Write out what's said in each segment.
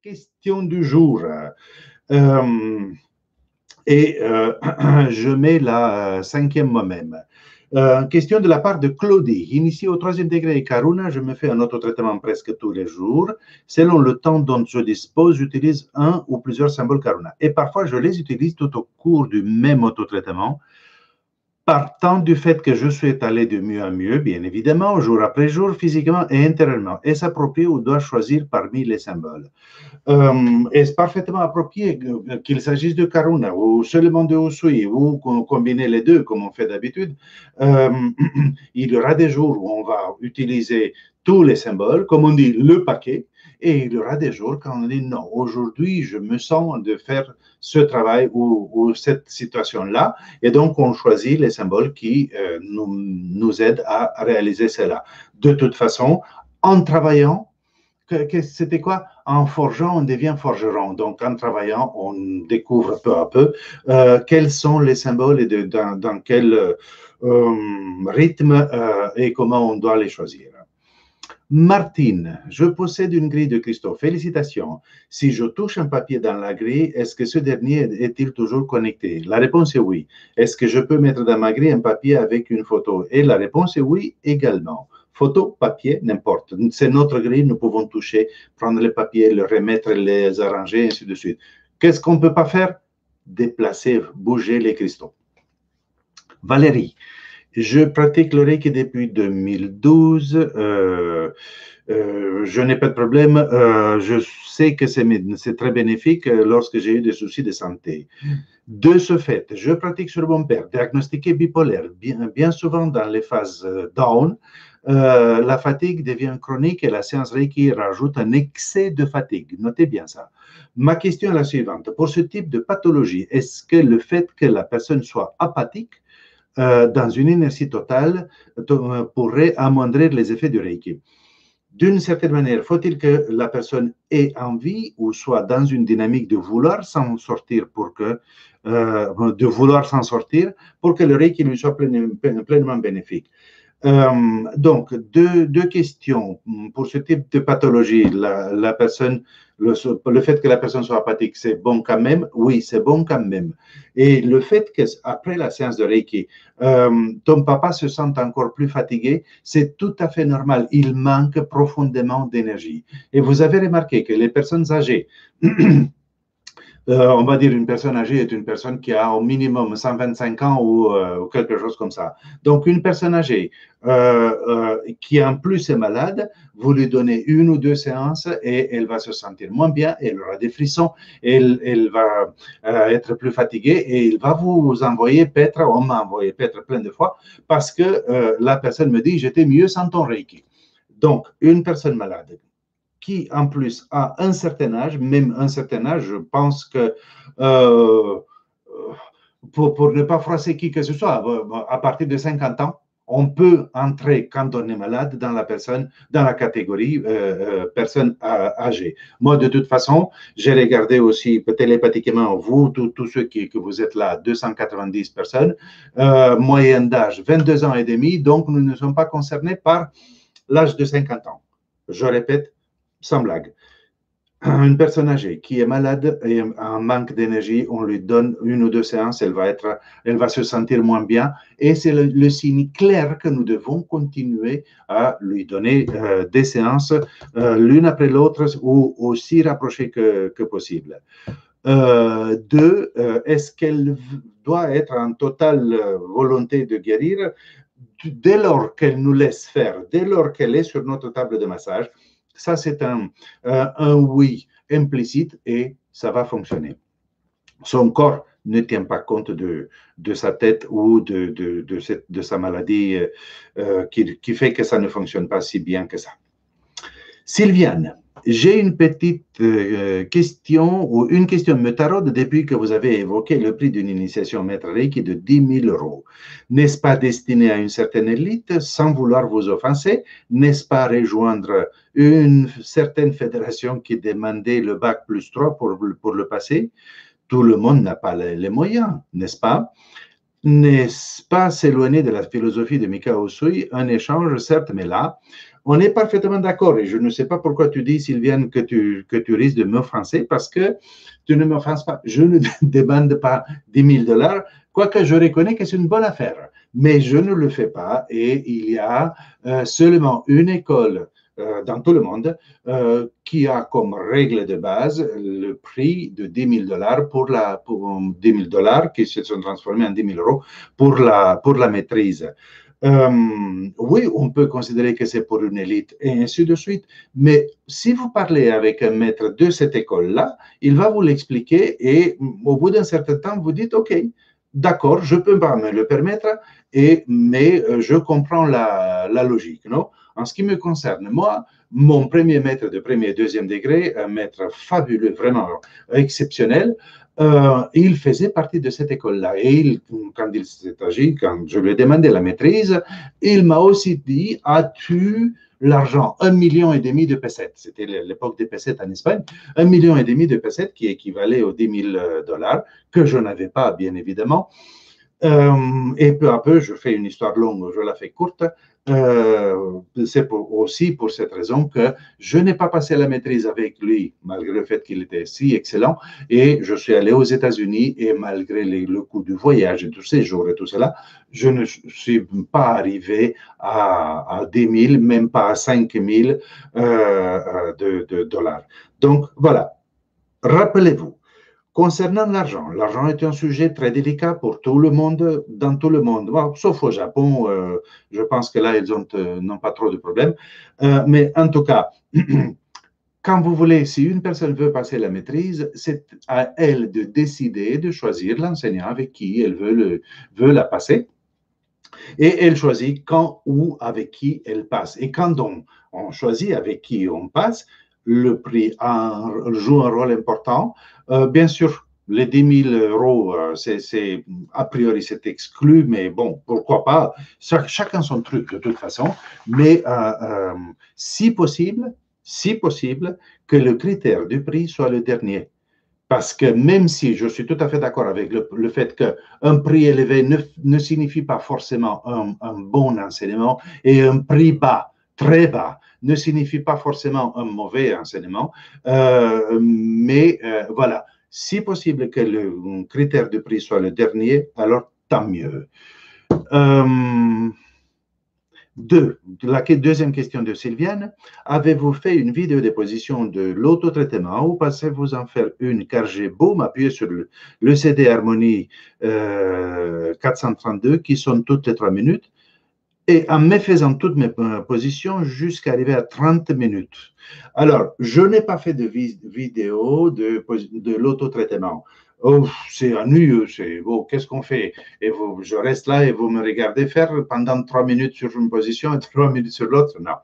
question du jour. Je mets la cinquième moi-même. Question de la part de Claudie. Initié au 3e degré Karuna, je me fais un autotraitement presque tous les jours. Selon le temps dont je dispose, j'utilise un ou plusieurs symboles Karuna. Et parfois, je les utilise tout au cours du même autotraitement. Partant du fait que je souhaite aller de mieux en mieux, bien évidemment, jour après jour, physiquement et intérieurement. Est-ce approprié ou dois-je choisir parmi les symboles? Est-ce parfaitement approprié qu'il s'agisse de Karuna ou seulement de Usui ou combiner les deux comme on fait d'habitude? Il y aura des jours où on va utiliser tous les symboles, comme on dit, le paquet, et il y aura des jours quand on dit non, aujourd'hui je me sens de faire ce travail ou cette situation-là, et donc on choisit les symboles qui nous aident à réaliser cela. De toute façon, en travaillant, c'était quoi? En forgeant, on devient forgeron. Donc, en travaillant, on découvre peu à peu quels sont les symboles et dans quel rythme et comment on doit les choisir. Martine, je possède une grille de cristaux. Félicitations. Si je touche un papier dans la grille, est-ce que ce dernier est-il toujours connecté? La réponse est oui. Est-ce que je peux mettre dans ma grille un papier avec une photo? Et la réponse est oui également. Photo, papier, n'importe. C'est notre grille, nous pouvons toucher, prendre les papiers, les remettre, les arranger, ainsi de suite. Qu'est-ce qu'on ne peut pas faire? Déplacer, bouger les cristaux. Valérie, je pratique le Reiki depuis 2012. Je n'ai pas de problème. Je sais que c'est très bénéfique lorsque j'ai eu des soucis de santé. De ce fait, je pratique sur mon père, diagnostiqué bipolaire, bien souvent dans les phases down. La fatigue devient chronique et la séance Reiki rajoute un excès de fatigue. Notez bien ça. Ma question est la suivante. Pour ce type de pathologie, est-ce que le fait que la personne soit apathique dans une inertie totale pourrait amoindrir les effets du Reiki? D'une certaine manière, faut-il que la personne ait envie ou soit dans une dynamique de vouloir s'en sortir pour que le Reiki lui soit pleinement bénéfique? Donc, deux questions. Pour ce type de pathologie, le fait que la personne soit apathique, c'est bon quand même? Oui, c'est bon quand même. Et le fait qu'après la séance de Reiki, ton papa se sente encore plus fatigué, c'est tout à fait normal. Il manque profondément d'énergie. Et vous avez remarqué que les personnes âgées, on va dire une personne âgée est une personne qui a au minimum 125 ans ou quelque chose comme ça. Donc, une personne âgée qui en plus est malade, vous lui donnez une ou deux séances et elle va se sentir moins bien, elle aura des frissons, elle va être plus fatiguée et il va vous envoyer paître, on m'a envoyé paître plein de fois parce que la personne me dit « j'étais mieux sans ton Reiki ». Donc, une personne malade qui, en plus, a un certain âge, même un certain âge, je pense que pour ne pas froisser qui que ce soit, à partir de 50 ans, on peut entrer, quand on est malade, dans la catégorie personne âgée. Moi, de toute façon, j'ai regardé aussi télépathiquement, vous, tous ceux que vous êtes là, 290 personnes, moyenne d'âge 22 ans et demi, donc nous ne sommes pas concernés par l'âge de 50 ans. Je répète, sans blague, une personne âgée qui est malade et en manque d'énergie, on lui donne une ou deux séances, elle va se sentir moins bien et c'est le signe clair que nous devons continuer à lui donner des séances l'une après l'autre ou aussi rapprochées que possible. Deux, est-ce qu'elle doit être en totale volonté de guérir? Dès lors qu'elle nous laisse faire, dès lors qu'elle est sur notre table de massage, ça, c'est un oui implicite et ça va fonctionner. Son corps ne tient pas compte de sa tête ou de sa maladie qui fait que ça ne fonctionne pas si bien que ça. Sylviane, j'ai une petite question ou une question me taraude depuis que vous avez évoqué le prix d'une initiation maître Reiki de 10 000 €. N'est-ce pas destiné à une certaine élite sans vouloir vous offenser? N'est-ce pas rejoindre une certaine fédération qui demandait le bac plus 3 pour le passer? Tout le monde n'a pas les moyens, n'est-ce pas? N'est-ce pas s'éloigner de la philosophie de Mikao Usui? Un échange, certes, mais là, On est parfaitement d'accord et je ne sais pas pourquoi tu dis, Sylviane, que tu risques de m'offenser parce que tu ne m'offenses pas. Je ne demande pas 10 000 $, quoique je reconnais que c'est une bonne affaire. Mais je ne le fais pas et il y a seulement une école dans tout le monde qui a comme règle de base le prix de 10 000 $ pour 10 000 $ qui se sont transformés en 10 000 € pour la maîtrise. Oui, on peut considérer que c'est pour une élite et ainsi de suite, mais si vous parlez avec un maître de cette école-là, il va vous l'expliquer et au bout d'un certain temps, vous dites, OK, d'accord, je peux pas me le permettre, mais je comprends la logique, non? En ce qui me concerne, moi, mon premier maître de premier et deuxième degré, un maître fabuleux, vraiment exceptionnel, il faisait partie de cette école-là. Et quand il s'est agi, quand je lui ai demandé la maîtrise, il m'a aussi dit, as-tu l'argent, 1,5 million de pesettes, c'était l'époque des pesettes en Espagne, 1,5 million de pesettes qui équivalait aux 10 000 $, que je n'avais pas, bien évidemment. Et peu à peu, je fais une histoire longue, je la fais courte. C'est aussi pour cette raison que je n'ai pas passé la maîtrise avec lui, malgré le fait qu'il était si excellent. Et je suis allé aux États-Unis et malgré le coût du voyage et du séjour et tout cela, je ne suis pas arrivé à 10 000, même pas à 5 000 de dollars. Donc voilà, rappelez-vous. Concernant l'argent, l'argent est un sujet très délicat pour tout le monde, dans tout le monde, bon, sauf au Japon, je pense que là, ils n'ont pas trop de problèmes. Mais en tout cas, quand vous voulez, si une personne veut passer la maîtrise, c'est à elle de décider, de choisir l'enseignant avec qui elle veut la passer. Et elle choisit quand ou avec qui elle passe. Et quand on choisit avec qui on passe, le prix joue un rôle important. Bien sûr, les 10 000 €, a priori, c'est exclu, mais bon, pourquoi pas. Chacun son truc, de toute façon. Mais si possible, que le critère du prix soit le dernier. Parce que même si je suis tout à fait d'accord avec le fait qu'un prix élevé ne signifie pas forcément un bon enseignement et un prix bas, très bas, ne signifie pas forcément un mauvais enseignement. Mais voilà, si possible que le critère de prix soit le dernier, alors tant mieux. La deuxième question de Sylviane. Avez-vous fait une vidéo déposition de l'autotraitement ou pensez-vous en faire une? Car j'ai beau m'appuyer sur le CD Harmonie 432 qui sonne toutes les 3 minutes et en me faisant toutes mes positions jusqu'à arriver à 30 minutes. Alors, je n'ai pas fait de vidéo de l'autotraitement. Oh, c'est ennuyeux, qu'est-ce qu'on fait? Et je reste là et vous me regardez faire pendant 3 minutes sur une position et 3 minutes sur l'autre? Non.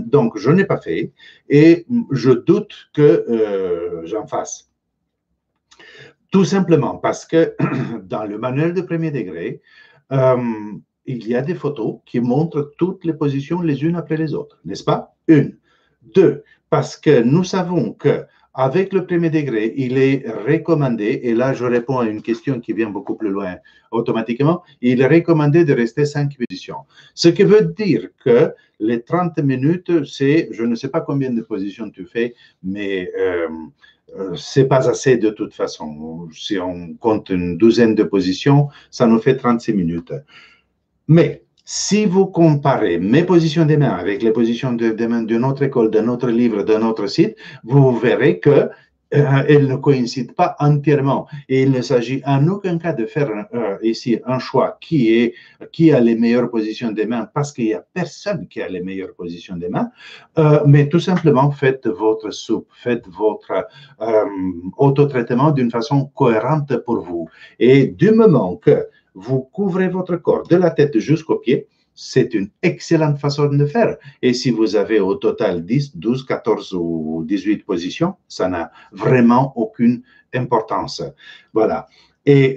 Donc, je n'ai pas fait et je doute que j'en fasse. Tout simplement parce que dans le manuel de premier degré, il y a des photos qui montrent toutes les positions les unes après les autres, n'est-ce pas? Une. Deux, parce que nous savons que avec le premier degré, il est recommandé, et là je réponds à une question qui vient beaucoup plus loin automatiquement, il est recommandé de rester 5 positions. Ce qui veut dire que les 30 minutes, c'est, je ne sais pas combien de positions tu fais, mais c'est pas assez de toute façon. Si on compte une douzaine de positions, ça nous fait 36 minutes. Mais si vous comparez mes positions des mains avec les positions des mains d'une autre école, d'un autre livre, d'un autre site, vous verrez que elles ne coïncident pas entièrement. Et il ne s'agit en aucun cas de faire ici un choix qui a les meilleures positions des mains, parce qu'il n'y a personne qui a les meilleures positions des mains, mais tout simplement faites votre soupe, faites votre autotraitement d'une façon cohérente pour vous. Et du moment que vous couvrez votre corps de la tête jusqu'aux pieds, c'est une excellente façon de le faire. Et si vous avez au total 10, 12, 14 ou 18 positions, ça n'a vraiment aucune importance. Voilà. Et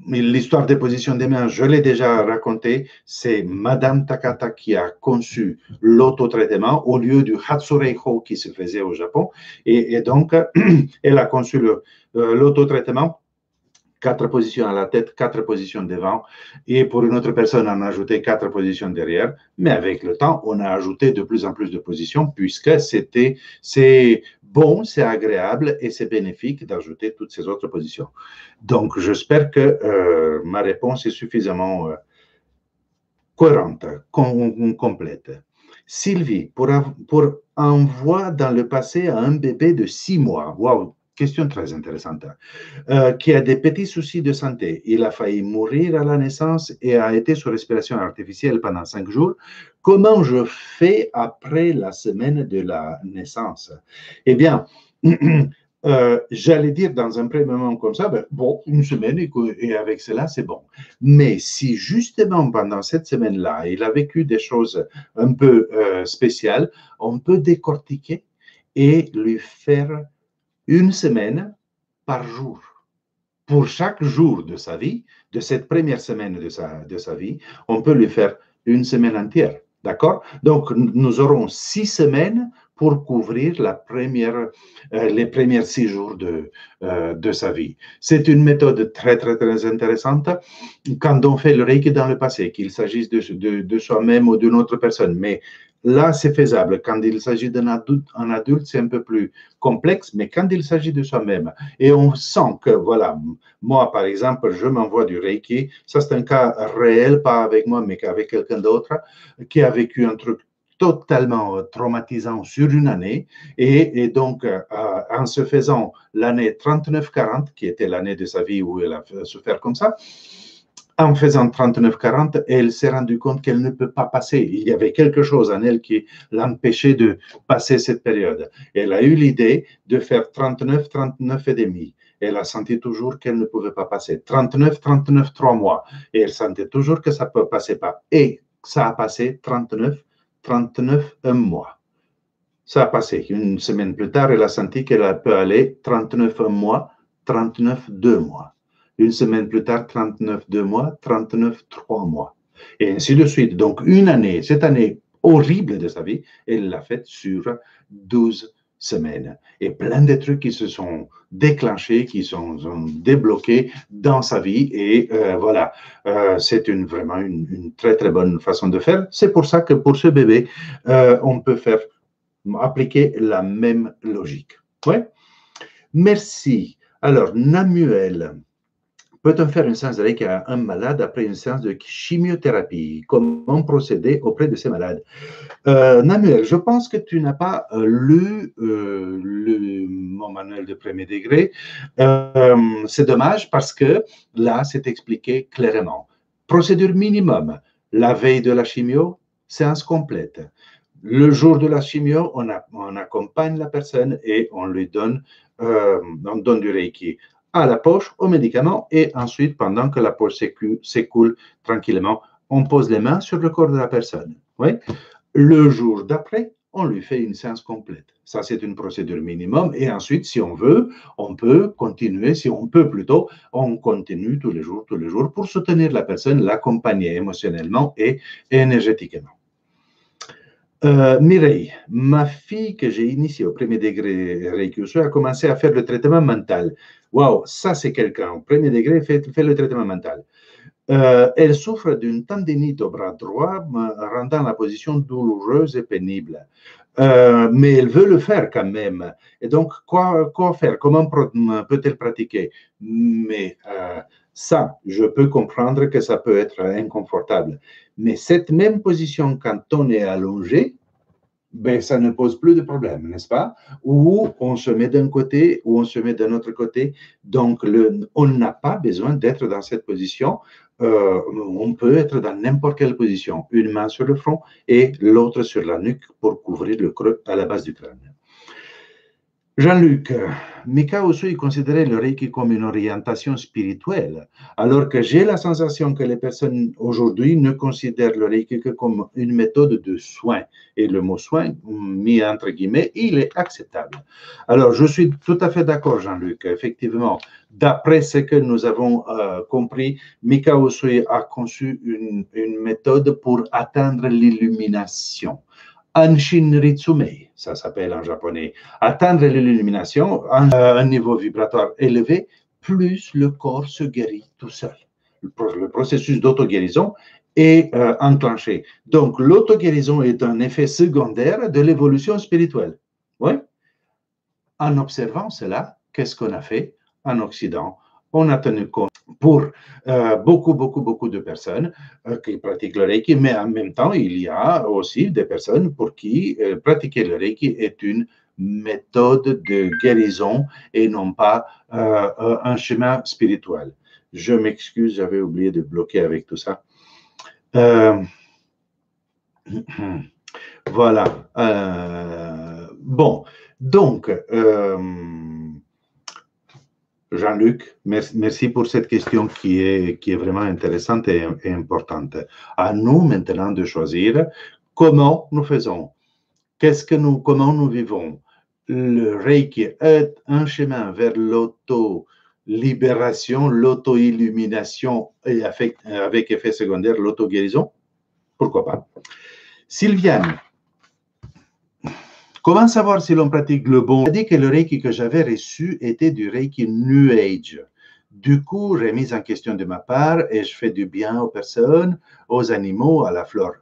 l'histoire des positions des mains, je l'ai déjà raconté, c'est Madame Takata qui a conçu l'autotraitement au lieu du Hatsureiho qui se faisait au Japon. Et donc, elle a conçu l'autotraitement 4 positions à la tête, 4 positions devant, et pour une autre personne, on a ajouté 4 positions derrière, mais avec le temps, on a ajouté de plus en plus de positions, puisque c'est bon, c'est agréable et c'est bénéfique d'ajouter toutes ces autres positions. Donc, j'espère que ma réponse est suffisamment cohérente, complète. Sylvie, pour envoi dans le passé à un bébé de 6 mois, waouh, question très intéressante, qui a des petits soucis de santé. Il a failli mourir à la naissance et a été sous respiration artificielle pendant 5 jours. Comment je fais après la semaine de la naissance? Eh bien, j'allais dire dans un premier moment comme ça, ben, bon, une semaine et avec cela, c'est bon. Mais si justement pendant cette semaine-là, il a vécu des choses un peu spéciales, on peut décortiquer et lui faire une semaine par jour. Pour chaque jour de sa vie, de cette première semaine de sa vie, on peut lui faire une semaine entière. D'accord? Donc, nous aurons 6 semaines pour couvrir les premiers 6 jours de sa vie. C'est une méthode très, très, très intéressante quand on fait le Reiki dans le passé, qu'il s'agisse de soi-même ou d'une autre personne. Mais là, c'est faisable. Quand il s'agit d'un adulte, c'est un peu plus complexe, mais quand il s'agit de soi-même, et on sent que, voilà, moi, par exemple, je m'envoie du Reiki, ça c'est un cas réel, pas avec moi, mais avec quelqu'un d'autre, qui a vécu un truc totalement traumatisant sur une année, et donc, en se faisant l'année 39-40, qui était l'année de sa vie où elle a souffert comme ça, en faisant 39-40, elle s'est rendue compte qu'elle ne peut pas passer. Il y avait quelque chose en elle qui l'empêchait de passer cette période. Elle a eu l'idée de faire 39, 39 et demi. Elle a senti toujours qu'elle ne pouvait pas passer. 39, 39, 3 mois. Et elle sentait toujours que ça ne passait pas. Et ça a passé 39, 39, un mois. Ça a passé. Une semaine plus tard, elle a senti qu'elle peut aller 39, un mois, 39, 2 mois. Une semaine plus tard, 39, 2 mois, 39, 3 mois. Et ainsi de suite. Donc, une année, cette année horrible de sa vie, elle l'a faite sur 12 semaines. Et plein de trucs qui se sont déclenchés, qui sont débloqués dans sa vie. Et voilà, c'est vraiment une très, très bonne façon de faire. C'est pour ça que pour ce bébé, on peut appliquer la même logique. Ouais. Merci. Alors, Namuel, peut-on faire une séance de Reiki à un malade après une séance de chimiothérapie? Comment procéder auprès de ces malades? Namuel, je pense que tu n'as pas lu mon manuel de premier degré. C'est dommage parce que là, c'est expliqué clairement. Procédure minimum, la veille de la chimio, séance complète. Le jour de la chimio, on accompagne la personne et on lui donne du Reiki à la poche, aux médicaments, et ensuite, pendant que la poche s'écoule tranquillement, on pose les mains sur le corps de la personne. Oui. Le jour d'après, on lui fait une séance complète. Ça, c'est une procédure minimum. Et ensuite, si on veut, on peut continuer. Si on peut plutôt, on continue tous les jours, pour soutenir la personne, l'accompagner émotionnellement et énergétiquement. Mireille, ma fille que j'ai initiée au premier degré Reiki a commencé à faire le traitement mental. Waouh, ça c'est quelqu'un, au premier degré, fait le traitement mental. Elle souffre d'une tendinite au bras droit, rendant la position douloureuse et pénible. Mais elle veut le faire quand même. Et donc, quoi faire? Comment peut-elle pratiquer? Mais ça, je peux comprendre que ça peut être inconfortable. Mais cette même position, quand on est allongé, ben, ça ne pose plus de problème, n'est-ce pas? Ou on se met d'un côté, ou on se met d'un autre côté. Donc, on n'a pas besoin d'être dans cette position. On peut être dans n'importe quelle position. Une main sur le front et l'autre sur la nuque pour couvrir le creux à la base du crâne. Jean-Luc, Mikao Usui considérait le Reiki comme une orientation spirituelle, alors que j'ai la sensation que les personnes aujourd'hui ne considèrent le Reiki que comme une méthode de soin. Et le mot soin, mis entre guillemets, il est acceptable. Alors, je suis tout à fait d'accord, Jean-Luc. Effectivement, d'après ce que nous avons compris, Mikao Usui a conçu une méthode pour atteindre l'illumination. Anshin Ritsumei, ça s'appelle en japonais. Atteindre l'illumination à un niveau vibratoire élevé plus le corps se guérit tout seul. Le processus d'auto-guérison est enclenché. Donc, l'auto-guérison est un effet secondaire de l'évolution spirituelle. Oui. En observant cela, qu'est-ce qu'on a fait en Occident? On a tenu compte pour beaucoup de personnes qui pratiquent le Reiki, mais en même temps, il y a aussi des personnes pour qui pratiquer le Reiki est une méthode de guérison et non pas un chemin spirituel. Je m'excuse, j'avais oublié de bloquer avec tout ça. Voilà. Bon, donc, Jean-Luc, merci pour cette question qui est vraiment intéressante et importante. À nous maintenant de choisir comment nous faisons, comment nous vivons. Le Reiki est un chemin vers l'auto-libération, l'auto-illumination et avec effet secondaire, l'auto-guérison. Pourquoi pas? Sylviane, comment savoir si l'on pratique le bon? J'ai dit que le Reiki que j'avais reçu était du Reiki New Age. Du coup, remise en question de ma part et je fais du bien aux personnes, aux animaux, à la flore.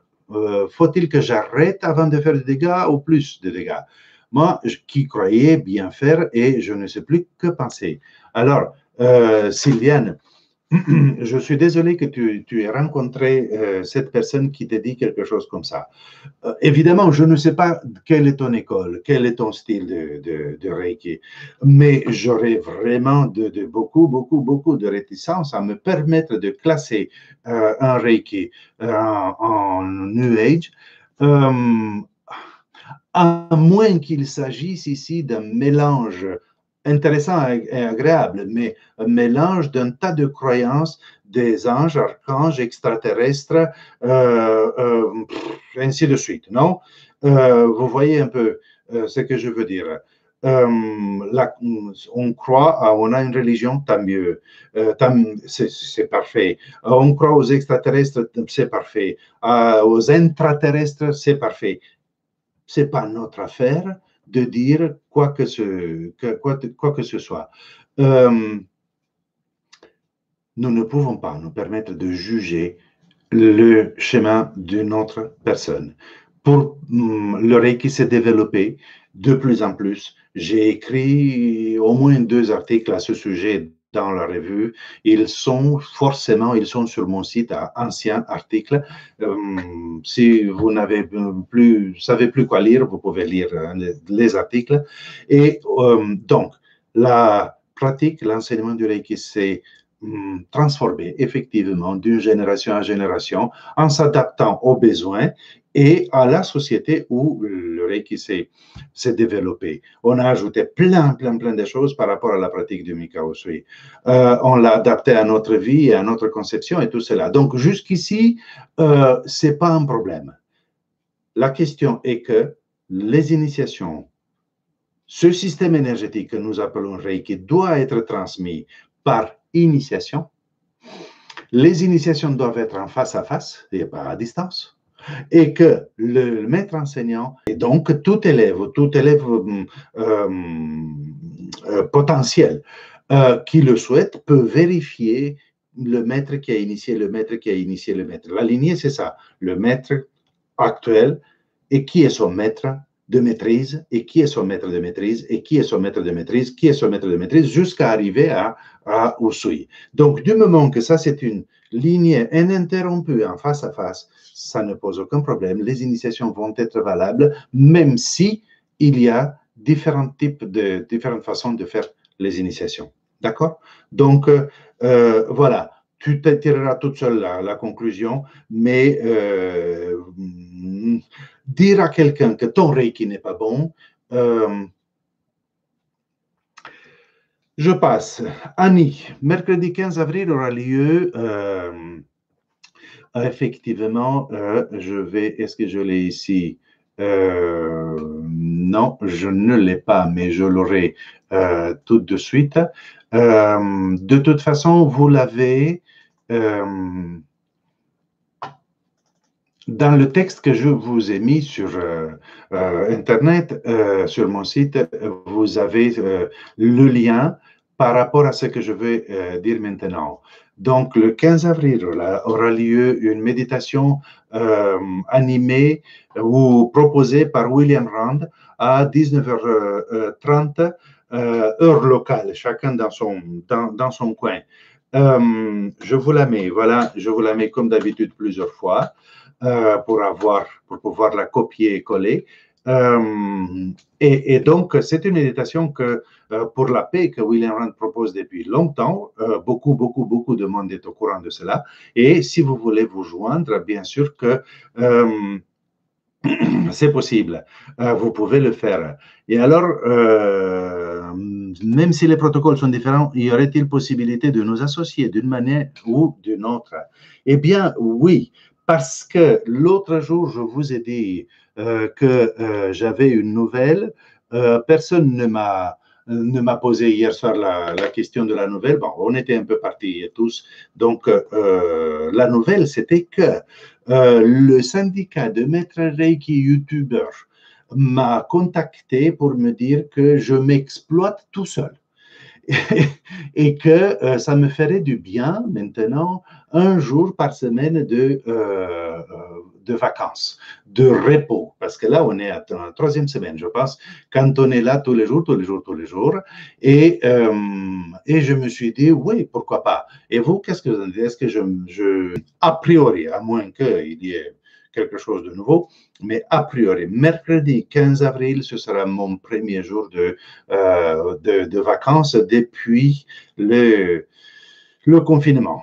Faut-il que j'arrête avant de faire des dégâts ou plus de dégâts? Moi, qui croyais bien faire et je ne sais plus que penser. Alors, Sylviane, je suis désolé que tu aies rencontré cette personne qui te dit quelque chose comme ça. Évidemment, je ne sais pas quelle est ton école, quel est ton style de Reiki, mais j'aurais vraiment beaucoup de réticence à me permettre de classer un Reiki en New Age, à moins qu'il s'agisse ici d'un mélange intéressant et agréable, mais un mélange d'un tas de croyances des anges, archanges, extraterrestres, ainsi de suite, non? Vous voyez un peu ce que je veux dire. On croit, on a une religion, tant mieux, c'est parfait. On croit aux extraterrestres, c'est parfait. Aux intraterrestres, c'est parfait. Ce n'est pas notre affaire de dire quoi que ce soit. Nous ne pouvons pas nous permettre de juger le chemin d'une autre personne. Pour le Reiki s'est développé de plus en plus. J'ai écrit au moins 2 articles à ce sujet dans la revue. Ils sont sur mon site, anciens articles. Si vous savez plus quoi lire, vous pouvez lire les articles. Et donc, la pratique, l'enseignement du Reiki s'est transformé effectivement d'une génération à génération en s'adaptant aux besoins et à la société où le Reiki s'est développé. On a ajouté plein de choses par rapport à la pratique du Mikao Usui. On l'a adapté à notre vie et à notre conception et tout cela. Donc, jusqu'ici, ce n'est pas un problème. La question est que les initiations, ce système énergétique que nous appelons Reiki doit être transmis par initiation. Les initiations doivent être en face à face et pas à distance. Et que le maître enseignant, et donc tout élève potentiel qui le souhaite, peut vérifier le maître qui a initié le maître qui a initié le maître. La lignée, c'est ça, le maître actuel et qui est son maître de maîtrise et qui est son maître de maîtrise et qui est son maître de maîtrise, qui est son maître de maîtrise, jusqu'à arriver à Usui. Donc, du moment que ça, c'est une lignée ininterrompue en face à face, ça ne pose aucun problème. Les initiations vont être valables, même si il y a différentes façons de faire les initiations. D'accord? Donc, voilà. Tu tireras toute seule la conclusion, mais dire à quelqu'un que ton Reiki n'est pas bon, je passe. Annie, mercredi 15 avril aura lieu, effectivement, est-ce que je l'ai ici? Non, je ne l'ai pas, mais je l'aurai tout de suite. De toute façon, vous l'avez dans le texte que je vous ai mis sur Internet, sur mon site, vous avez le lien par rapport à ce que je vais dire maintenant. Donc, le 15 avril aura lieu une méditation animée ou proposée par William Rand à 19h30, heure locale, chacun dans son coin. Je vous la mets, voilà, je vous la mets comme d'habitude plusieurs fois pour pouvoir la copier et coller. Et donc, c'est une méditation pour la paix que William Rand propose depuis longtemps. Beaucoup de monde est au courant de cela. Et si vous voulez vous joindre, bien sûr que c'est possible. Vous pouvez le faire. Et alors, même si les protocoles sont différents, y aurait-il possibilité de nous associer d'une manière ou d'une autre? Eh bien, oui, parce que l'autre jour, je vous ai dit que j'avais une nouvelle. Personne ne m'a posé hier soir la question de la nouvelle. Bon, on était un peu partis tous. Donc, la nouvelle, c'était que le syndicat de maîtres Reiki youtubeurs m'a contacté pour me dire que je m'exploite tout seul et que ça me ferait du bien maintenant un jour par semaine de vacances, de repos, parce que là on est à la troisième semaine, je pense, quand on est là tous les jours, et je me suis dit oui, pourquoi pas. Et vous, qu'est-ce que vous en dites? Est-ce que a priori, à moins qu'il y ait quelque chose de nouveau, mais a priori, mercredi 15 avril, ce sera mon premier jour de vacances depuis le confinement.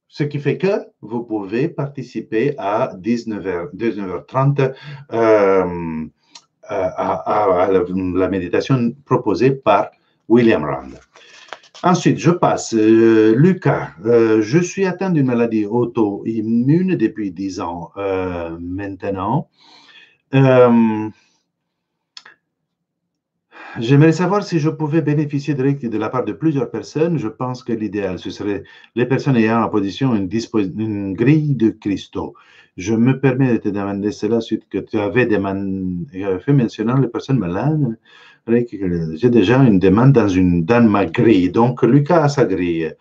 Ce qui fait que vous pouvez participer à 19h30 à la méditation proposée par William Rand. Ensuite, je passe. Lucas, je suis atteint d'une maladie auto-immune depuis 10 ans maintenant. J'aimerais savoir si je pouvais bénéficier de la part de plusieurs personnes. Je pense que l'idéal, ce serait les personnes ayant en position une grille de cristaux. Je me permets de te demander cela suite que tu avais fait mentionnant les personnes malades. J'ai déjà une demande dans ma grille. Donc, Lucas a sa grille.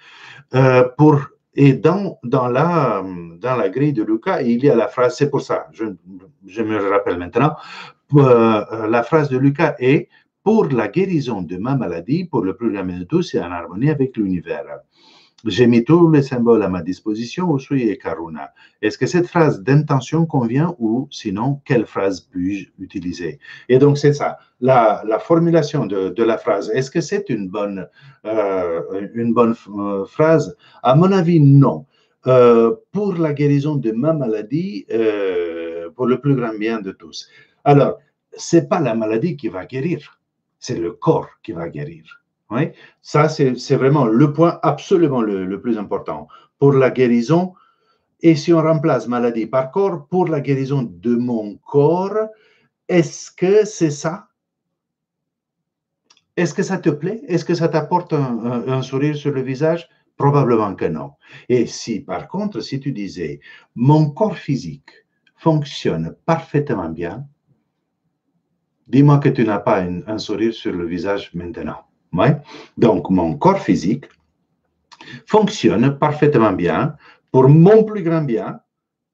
Et dans la grille de Lucas, il y a la phrase, c'est pour ça, je me rappelle maintenant, la phrase de Lucas est « Pour la guérison de ma maladie, pour le plus grand bien de tous et en harmonie avec l'univers ». J'ai mis tous les symboles à ma disposition, Usui et Karuna. Est-ce que cette phrase d'intention convient ou sinon, quelle phrase puis-je utiliser? Et donc, c'est ça, la formulation de la phrase. Est-ce que c'est une bonne phrase? À mon avis, non. Pour la guérison de ma maladie, pour le plus grand bien de tous. Alors, ce n'est pas la maladie qui va guérir, c'est le corps qui va guérir. Oui, ça, c'est vraiment le point absolument le plus important. Pour la guérison, et si on remplace maladie par corps, pour la guérison de mon corps, est-ce que c'est ça? Est-ce que ça te plaît? Est-ce que ça t'apporte un sourire sur le visage? Probablement que non. Et si, par contre, si tu disais, mon corps physique fonctionne parfaitement bien, dis-moi que tu n'as pas un sourire sur le visage maintenant. Ouais. Donc, mon corps physique fonctionne parfaitement bien pour mon plus grand bien,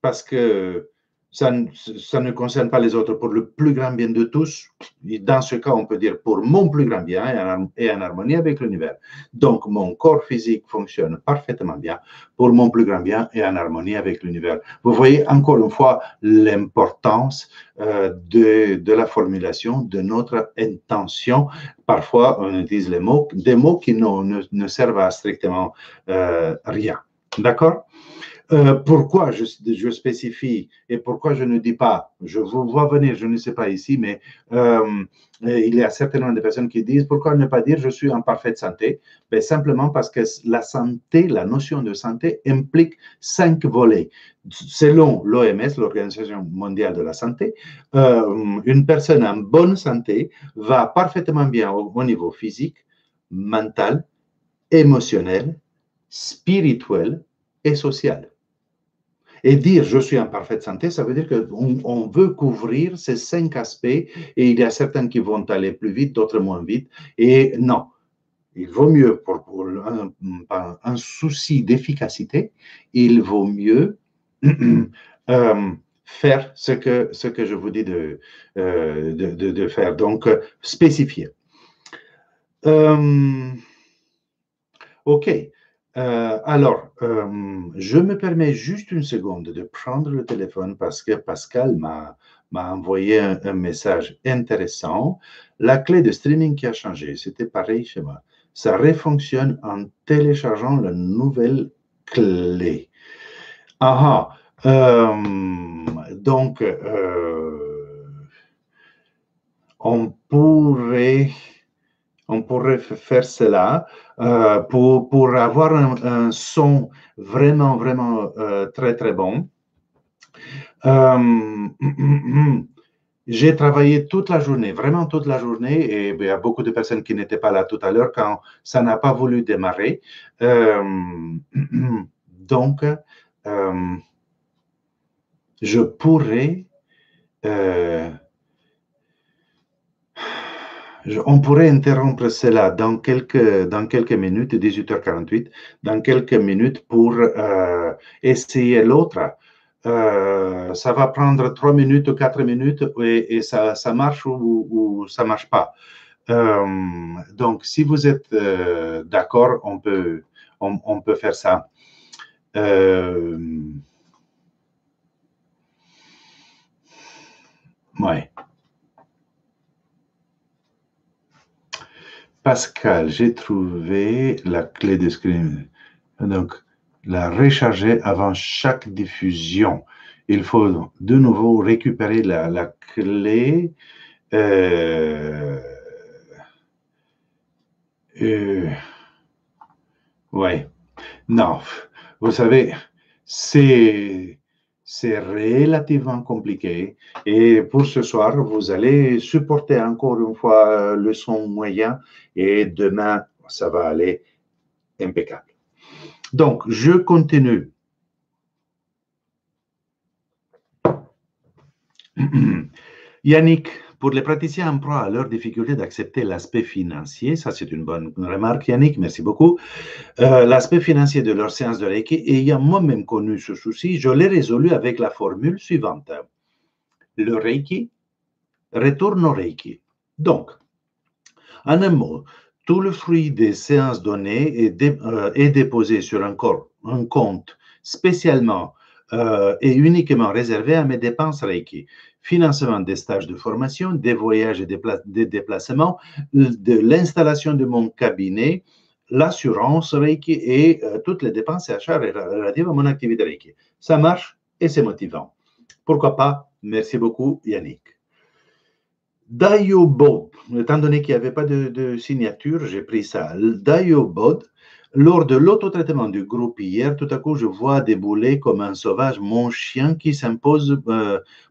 parce que ça ne concerne pas les autres, pour le plus grand bien de tous. Dans ce cas, on peut dire pour mon plus grand bien et en harmonie avec l'univers. Donc, mon corps physique fonctionne parfaitement bien pour mon plus grand bien et en harmonie avec l'univers. Vous voyez encore une fois l'importance de la formulation, de notre intention. Parfois, on utilise des mots qui ne servent à strictement rien. D'accord? Pourquoi je spécifie et pourquoi je ne dis pas, je vous vois venir, je ne sais pas ici, mais il y a certainement des personnes qui disent pourquoi ne pas dire je suis en parfaite santé? Ben, simplement parce que la santé, la notion de santé implique 5 volets. Selon l'OMS, l'Organisation mondiale de la santé, une personne en bonne santé va parfaitement bien au niveau physique, mental, émotionnel, spirituel et social. Et dire je suis en parfaite santé, ça veut dire qu'on veut couvrir ces 5 aspects et il y a certains qui vont aller plus vite, d'autres moins vite. Et non, il vaut mieux, pour un souci d'efficacité, il vaut mieux faire ce que je vous dis de faire, donc spécifier. OK. Alors, je me permets juste une seconde de prendre le téléphone parce que Pascal m'a envoyé un message intéressant. La clé de streaming qui a changé, c'était pareil chez moi. Ça refonctionne en téléchargeant la nouvelle clé. Ah, donc, on pourrait faire cela pour avoir un son vraiment, vraiment très, très bon. J'ai travaillé toute la journée, vraiment toute la journée, et il y a beaucoup de personnes qui n'étaient pas là tout à l'heure quand ça n'a pas voulu démarrer. Donc, je pourrais on pourrait interrompre cela dans quelques minutes, 18h48, dans quelques minutes pour essayer l'autre. Ça va prendre 3 minutes ou 4 minutes et ça marche ou ça ne marche pas. Donc, si vous êtes d'accord, on peut faire ça. Ouais. Pascal, j'ai trouvé la clé de screen. Donc, la recharger avant chaque diffusion. Il faut de nouveau récupérer la clé. Ouais. Non, vous savez, c'est relativement compliqué. Et pour ce soir, vous allez supporter encore une fois le son moyen et demain, ça va aller impeccable. Donc, je continue. Yannick, pour les praticiens en proie à leur difficulté d'accepter l'aspect financier, ça c'est une bonne remarque Yannick, merci beaucoup, l'aspect financier de leur séance de Reiki, ayant moi-même connu ce souci, je l'ai résolu avec la formule suivante. Le Reiki retourne au Reiki. Donc, en un mot, tout le fruit des séances données est déposé sur un compte spécialement et uniquement réservé à mes dépenses Reiki. Financement des stages de formation, des voyages et des déplacements, de l'installation de mon cabinet, l'assurance Reiki et toutes les dépenses et achats relatives à mon activité Reiki. Ça marche et c'est motivant. Pourquoi pas? Merci beaucoup, Yannick. Dayobod, étant donné qu'il n'y avait pas de signature, j'ai pris ça. Dayobod, lors de l'autotraitement du groupe hier, tout à coup, je vois débouler comme un sauvage mon chien qui s'impose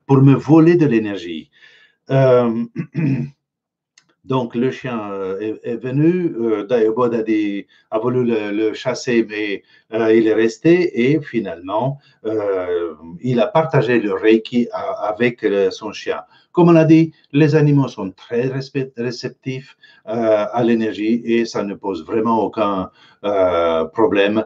pour me voler de l'énergie. Donc, le chien est venu, Dayobod a voulu le chasser, mais il est resté et finalement, il a partagé le Reiki avec son chien. Comme on a dit, les animaux sont très réceptifs à l'énergie et ça ne pose vraiment aucun problème.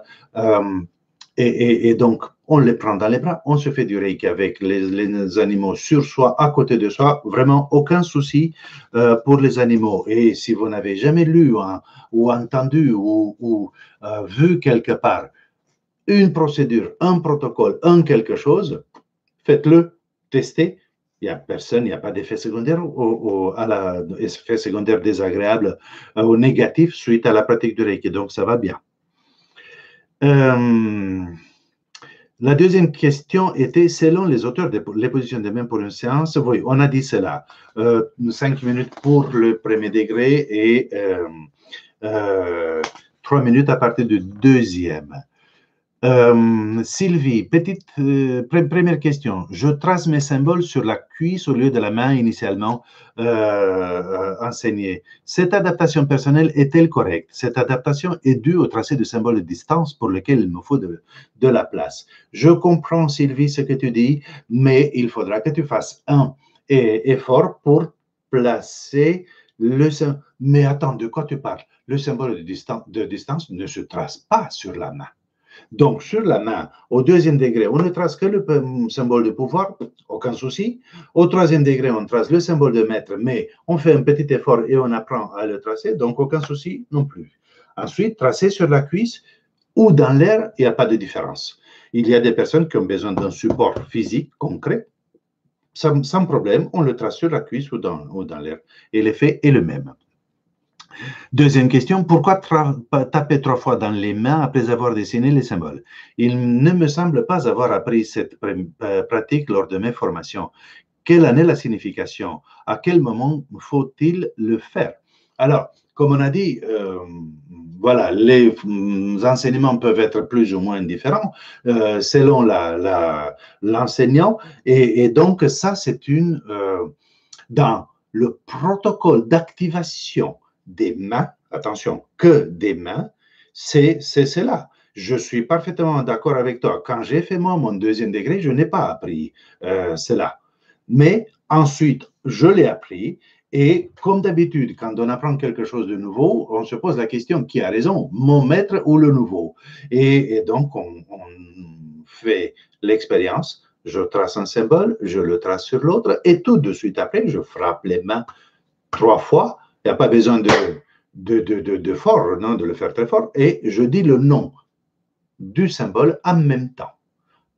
Et donc, on les prend dans les bras, on se fait du Reiki avec les animaux sur soi, à côté de soi, vraiment aucun souci pour les animaux. Et si vous n'avez jamais lu ou entendu ou vu quelque part une procédure, un protocole, un quelque chose, faites-le, testez. Il n'y a personne, il n'y a pas d'effet secondaire effet secondaire désagréable ou négatif suite à la pratique du Reiki. Donc, ça va bien. La deuxième question était, selon les auteurs, les positions de même pour une séance. Oui, on a dit cela. 5 minutes pour le premier degré et 3 minutes à partir du deuxième. Sylvie, première question. Je trace mes symboles sur la cuisse au lieu de la main initialement enseignée. Cette adaptation personnelle est-elle correcte? Cette adaptation est due au tracé de symboles de distance pour lequel il me faut de la place. Je comprends, Sylvie, ce que tu dis, mais il faudra que tu fasses un effort pour placer Mais attends, de quoi tu parles? Le symbole de distance ne se trace pas sur la main. Donc, sur la main, au deuxième degré, on ne trace que le symbole de pouvoir, aucun souci. Au troisième degré, on trace le symbole de maître, mais on fait un petit effort et on apprend à le tracer, donc aucun souci non plus. Ensuite, tracer sur la cuisse ou dans l'air, il n'y a pas de différence. Il y a des personnes qui ont besoin d'un support physique concret. Sans problème, on le trace sur la cuisse ou dans l'air. Et l'effet est le même. Deuxième question, pourquoi taper 3 fois dans les mains après avoir dessiné les symboles? Il ne me semble pas avoir appris cette pratique lors de mes formations. Quelle en est la signification? À quel moment faut-il le faire? Alors, comme on a dit, voilà, les enseignements peuvent être plus ou moins différents selon l'enseignant. Et donc, ça, c'est dans le protocole d'activation des mains, attention, que des mains, c'est cela. Je suis parfaitement d'accord avec toi. Quand j'ai fait moi mon deuxième degré, je n'ai pas appris cela. Mais ensuite, je l'ai appris. Et comme d'habitude, quand on apprend quelque chose de nouveau, on se pose la question, qui a raison, mon maître ou le nouveau? Et donc, on fait l'expérience. Je trace un symbole, je le trace sur l'autre, et tout de suite après, je frappe les mains 3 fois. Il n'y a pas besoin de fort, non, de le faire très fort. Et je dis le nom du symbole en même temps.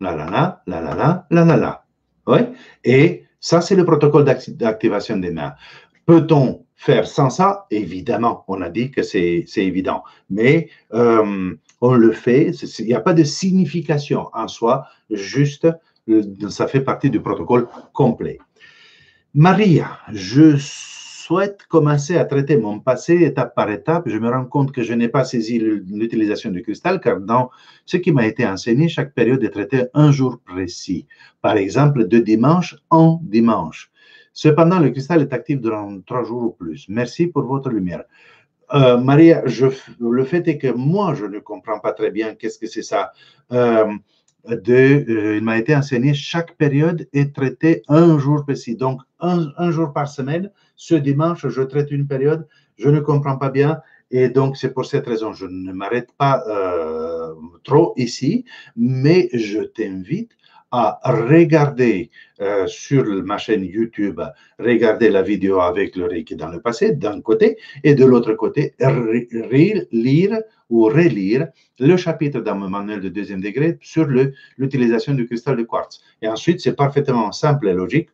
La la la, la la la, la la la. Oui. Et ça, c'est le protocole d'activation des mains. Peut-on faire sans ça? Évidemment, on a dit que c'est évident. Mais on le fait, il n'y a pas de signification en soi, juste ça fait partie du protocole complet. Maria, je souhaite commencer à traiter mon passé étape par étape. Je me rends compte que je n'ai pas saisi l'utilisation du cristal, car dans ce qui m'a été enseigné, chaque période est traitée un jour précis. Par exemple, de dimanche en dimanche. Cependant, le cristal est actif durant 3 jours ou plus. Merci pour votre lumière. Maria, le fait est que moi, je ne comprends pas très bien qu'est-ce que c'est ça. Il m'a été enseigné, chaque période est traitée un jour précis. Donc, un jour par semaine, ce dimanche, je traite une période, je ne comprends pas bien. Et donc, c'est pour cette raison, je ne m'arrête pas trop ici, mais je t'invite à regarder sur ma chaîne YouTube, regarder la vidéo avec le Reiki dans le passé, d'un côté, et de l'autre côté, lire ou relire le chapitre dans mon manuel de deuxième degré sur l'utilisation du cristal de quartz. Et ensuite, c'est parfaitement simple et logique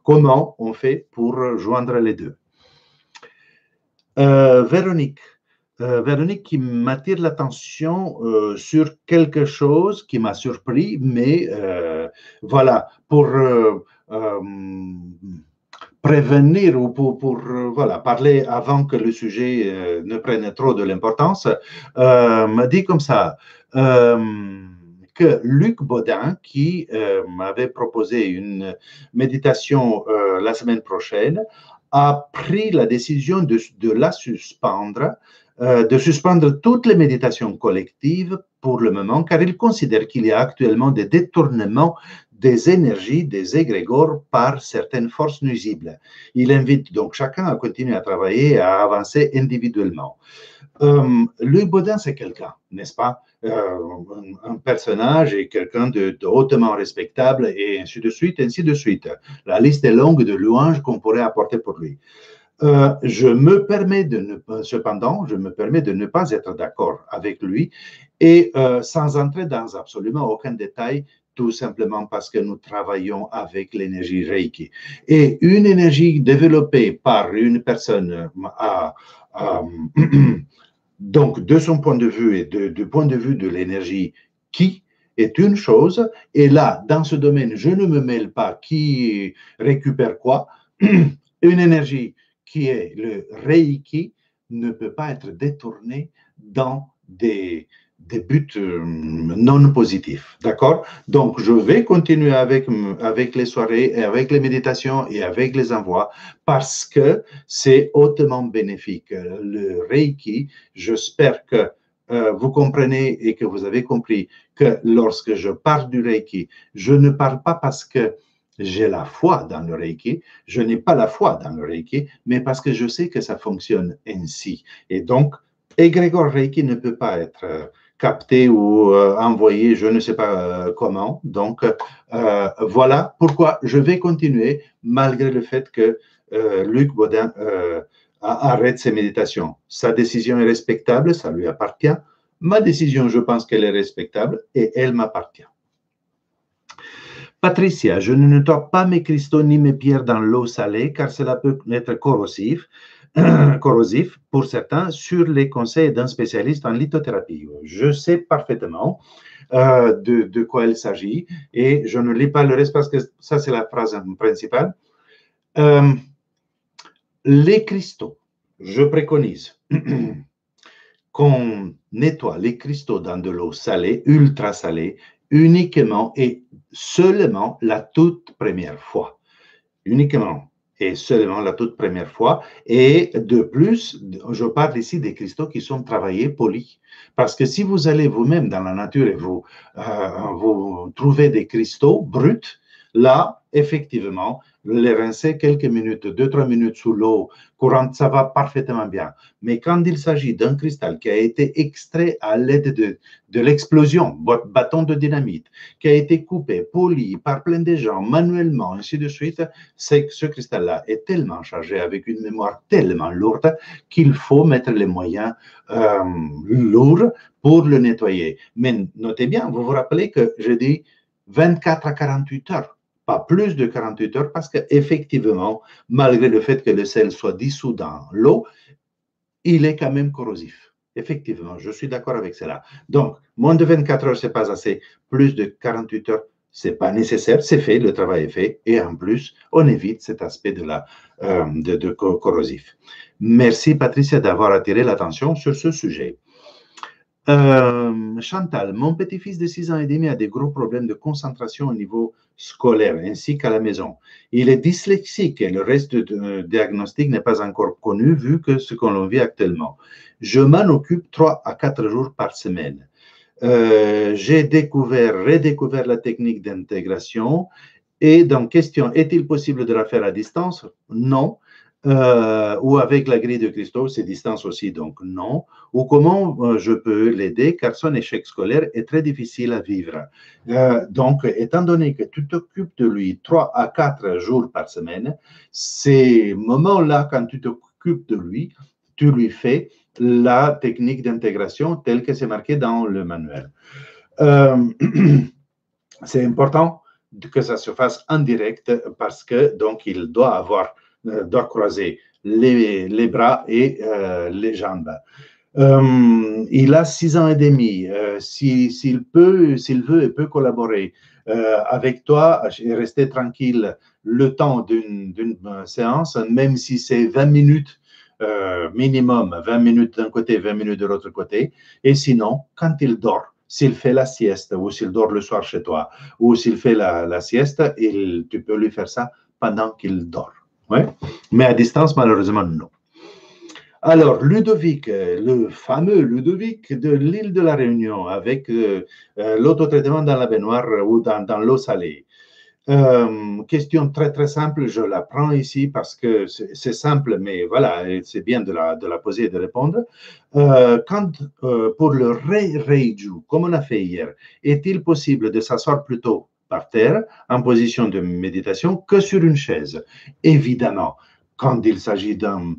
comment on fait pour joindre les deux. Véronique qui m'attire l'attention sur quelque chose qui m'a surpris, mais voilà, pour prévenir ou pour voilà, parler avant que le sujet ne prenne trop de l'importance, m'a dit comme ça que Luc Baudin, qui m'avait proposé une méditation la semaine prochaine, a pris la décision de la suspendre, de suspendre toutes les méditations collectives pour le moment, car il considère qu'il y a actuellement des détournements des énergies des égrégores par certaines forces nuisibles. Il invite donc chacun à continuer à travailler et à avancer individuellement. Luc Baudin, c'est quelqu'un, n'est-ce pas? Un personnage et quelqu'un de hautement respectable et ainsi de suite, ainsi de suite. La liste est longue de louanges qu'on pourrait apporter pour lui. Je me permets de ne pas être d'accord avec lui et sans entrer dans absolument aucun détail, tout simplement parce que nous travaillons avec l'énergie Reiki. Et une énergie développée par une personne donc, de son point de vue et du point de vue de l'énergie qui est une chose, et là, dans ce domaine, je ne me mêle pas qui récupère quoi. Une énergie qui est le Reiki ne peut pas être détournée dans des buts non positifs, d'accord? Donc, je vais continuer avec les soirées et avec les méditations et avec les envois parce que c'est hautement bénéfique. Le Reiki, j'espère que vous comprenez et que vous avez compris que lorsque je parle du Reiki, je ne parle pas parce que j'ai la foi dans le Reiki, je n'ai pas la foi dans le Reiki, mais parce que je sais que ça fonctionne ainsi. Et donc, égrégore Reiki ne peut pas être capté ou envoyé, je ne sais pas comment. Donc, voilà pourquoi je vais continuer, malgré le fait que Luc Baudin arrête ses méditations. Sa décision est respectable, ça lui appartient. Ma décision, je pense qu'elle est respectable et elle m'appartient. Patricia, je ne nettoie pas mes cristaux ni mes pierres dans l'eau salée car cela peut être corrosif pour certains sur les conseils d'un spécialiste en lithothérapie. Je sais parfaitement de quoi il s'agit et je ne lis pas le reste parce que ça c'est la phrase principale. Les cristaux, je préconise qu'on nettoie les cristaux dans de l'eau salée, ultra salée, uniquement et seulement la toute première fois. Uniquement et seulement la toute première fois. Et de plus, je parle ici des cristaux qui sont travaillés, polis. Parce que si vous allez vous-même dans la nature et vous trouvez des cristaux bruts, là, effectivement, les rincer quelques minutes, 2-3 minutes sous l'eau courante, ça va parfaitement bien. Mais quand il s'agit d'un cristal qui a été extrait à l'aide de l'explosion, bâton de dynamite, qui a été coupé, poli par plein de gens, manuellement, ainsi de suite, c'est que ce cristal-là est tellement chargé avec une mémoire tellement lourde qu'il faut mettre les moyens lourds pour le nettoyer. Mais notez bien, vous vous rappelez que je dis 24 à 48 heures. Pas plus de 48 heures parce qu'effectivement, malgré le fait que le sel soit dissous dans l'eau, il est quand même corrosif. Effectivement, je suis d'accord avec cela. Donc, moins de 24 heures, ce n'est pas assez. Plus de 48 heures, ce n'est pas nécessaire. C'est fait, le travail est fait. Et en plus, on évite cet aspect de corrosif. Merci, Patricia, d'avoir attiré l'attention sur ce sujet. Chantal, mon petit-fils de 6 ans et demi a des gros problèmes de concentration au niveau scolaire ainsi qu'à la maison. Il est dyslexique et le reste du diagnostic n'est pas encore connu vu que ce qu'on vit actuellement. Je m'en occupe 3 à 4 jours par semaine. J'ai redécouvert la technique d'intégration et donc question, est-il possible de la faire à distance? Non. Ou avec la grille de cristaux, c'est distance aussi, donc non. Ou comment je peux l'aider car son échec scolaire est très difficile à vivre. Donc, étant donné que tu t'occupes de lui 3 à 4 jours par semaine, ces moments-là, quand tu t'occupes de lui, tu lui fais la technique d'intégration telle que c'est marqué dans le manuel. C'est important que ça se fasse en direct parce que donc il doit croiser les bras et les jambes. Il a 6 ans et demi. S'il veut et peut collaborer avec toi et rester tranquille le temps d'une séance, même si c'est 20 minutes minimum, 20 minutes d'un côté, 20 minutes de l'autre côté. Et sinon, quand il dort, s'il fait la sieste ou s'il dort le soir chez toi ou s'il fait la sieste, tu peux lui faire ça pendant qu'il dort. Ouais. Mais à distance, malheureusement, non. Alors, Ludovic, le fameux Ludovic de l'île de la Réunion avec l'autotraitement dans la baignoire ou dans l'eau salée. Question très très simple, je la prends ici parce que c'est simple, mais voilà, c'est bien de la poser et de répondre. Pour le Reiju, comme on a fait hier, est-il possible de s'asseoir plutôt par terre, en position de méditation, que sur une chaise? Évidemment, quand il s'agit d'un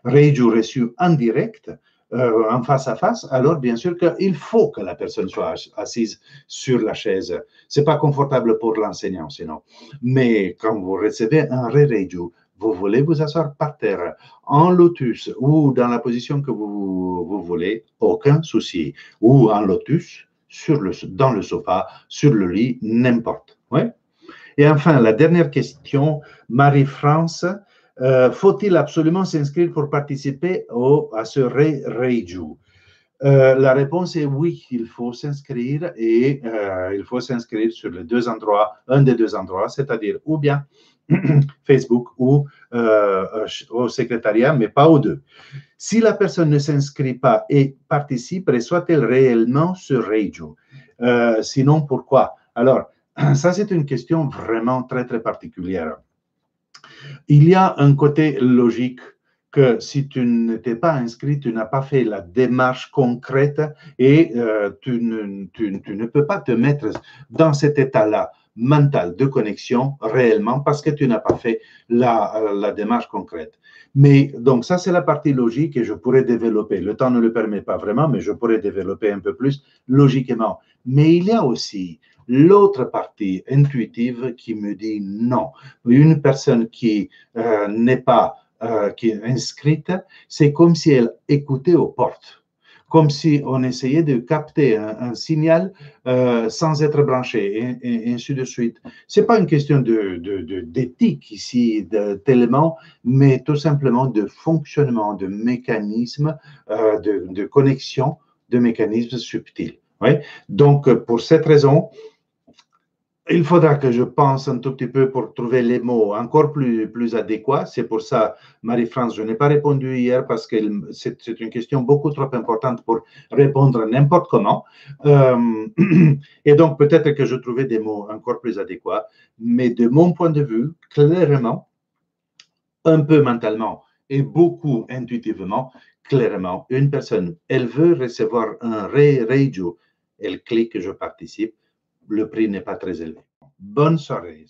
Reiju reçu en direct, en face à face, alors bien sûr qu'il faut que la personne soit assise sur la chaise. Ce n'est pas confortable pour l'enseignant sinon. Mais quand vous recevez un Reiju, vous voulez vous asseoir par terre, en lotus ou dans la position que vous voulez, aucun souci. Ou en lotus, dans le sofa, sur le lit, n'importe. Ouais. Et enfin, la dernière question, Marie-France. Faut-il absolument s'inscrire pour participer à ce Reiju? La réponse est oui, il faut s'inscrire et il faut s'inscrire sur les deux endroits, un des deux endroits, c'est-à-dire ou bien Facebook ou au secrétariat, mais pas aux deux. Si la personne ne s'inscrit pas et participe, reçoit-elle réellement ce Reiju? Sinon, pourquoi? Alors, Ça, c'est une question vraiment très, très particulière. Il y a un côté logique que si tu n'étais pas inscrit, tu n'as pas fait la démarche concrète et tu ne peux pas te mettre dans cet état-là mental de connexion réellement parce que tu n'as pas fait la démarche concrète. Mais donc ça, c'est la partie logique et je pourrais développer. Le temps ne le permet pas vraiment, mais je pourrais développer un peu plus logiquement. Mais il y a aussi l'autre partie intuitive qui me dit non. Une personne qui n'est pas qui est inscrite, c'est comme si elle écoutait aux portes, comme si on essayait de capter un signal sans être branché, et ainsi de suite. Ce n'est pas une question d'éthique ici, d'éléments, mais tout simplement de fonctionnement, de mécanismes, de connexion, de mécanismes subtils. Oui? Donc, pour cette raison, il faudra que je pense un tout petit peu pour trouver les mots encore plus adéquats. C'est pour ça, Marie-France, je n'ai pas répondu hier parce que c'est une question beaucoup trop importante pour répondre n'importe comment. Et donc, peut-être que je trouvais des mots encore plus adéquats. Mais de mon point de vue, clairement, un peu mentalement et beaucoup intuitivement, clairement, une personne, elle veut recevoir un radio, elle clique, je participe, le prix n'est pas très élevé. Bonne soirée.